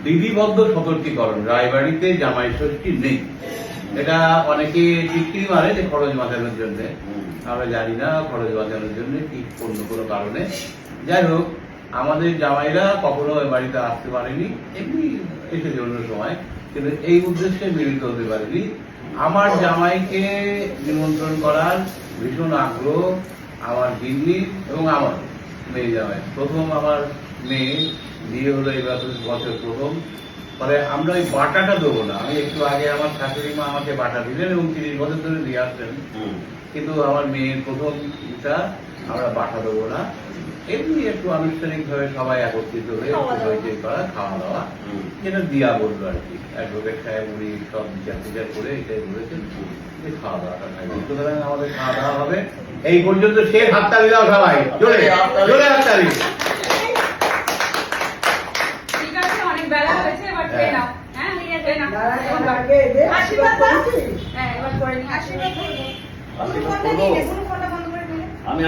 বিধিবদ্ধ সতর্কীকরণ, রায়বাড়িতে জামাই ষষ্ঠী নেই। এটা অনেকে টিটকিরি মারে যে খরচ বাঁচানোর জন্য। আমরা জানি না খরচ বাঁচানোর জন্য কি অন্য কোনো কারণে। যাই হোক, আমাদের জামাইরা কখনো ওই বাড়িতে আসতে পারেনি, এমনি এসেছে অন্য সময়, কিন্তু এই উদ্দেশ্যে মিলিত হতে পারেনি। আমার জামাইকে নিমন্ত্রণ করার ভীষণ আগ্রহ আমার গিন্নি এবং আমার মেয়ে জামাই। প্রথম আমার মেয়ে বিয়ে হলো এই বছর প্রথম। ফলে আমরা ওই বাটাটা দেবো না। আমি একটু আগে আমার শাশুড়ি মা আমাকে বাটা দিলেন এবং 30 বছর ধরে দিয়ে আসছেন, কিন্তু আমার মেয়ের প্রথম এটা আমরা বাটা দেবো না। এমনি একটু আনুষ্ঠানিক ভাবে সবাই একত্রিত হয়ে হইচই করা, খাওয়া দাওয়া, যেটা দিয়া বললো আর কি। অ্যাডভোকেট সাহেব উনি সব বিচার টিচার করে এটাই বলেছেন যে খাওয়া দাওয়াটা থাকবে। সুতরাং আমাদের খাওয়া দাওয়া হবে। এই পর্যন্ত শেষ। হাততালি দাও সবাই, জোরে জোরে হাততালি। ঠিক আছে, অনেক বেলা হয়েছে, এবার খেয়ে নাও। হ্যাঁ, ঠিক আছে, নাও। আশীর্বাদ দাও। হ্যাঁ, এবার করে নি আশীর্বাদ। আমি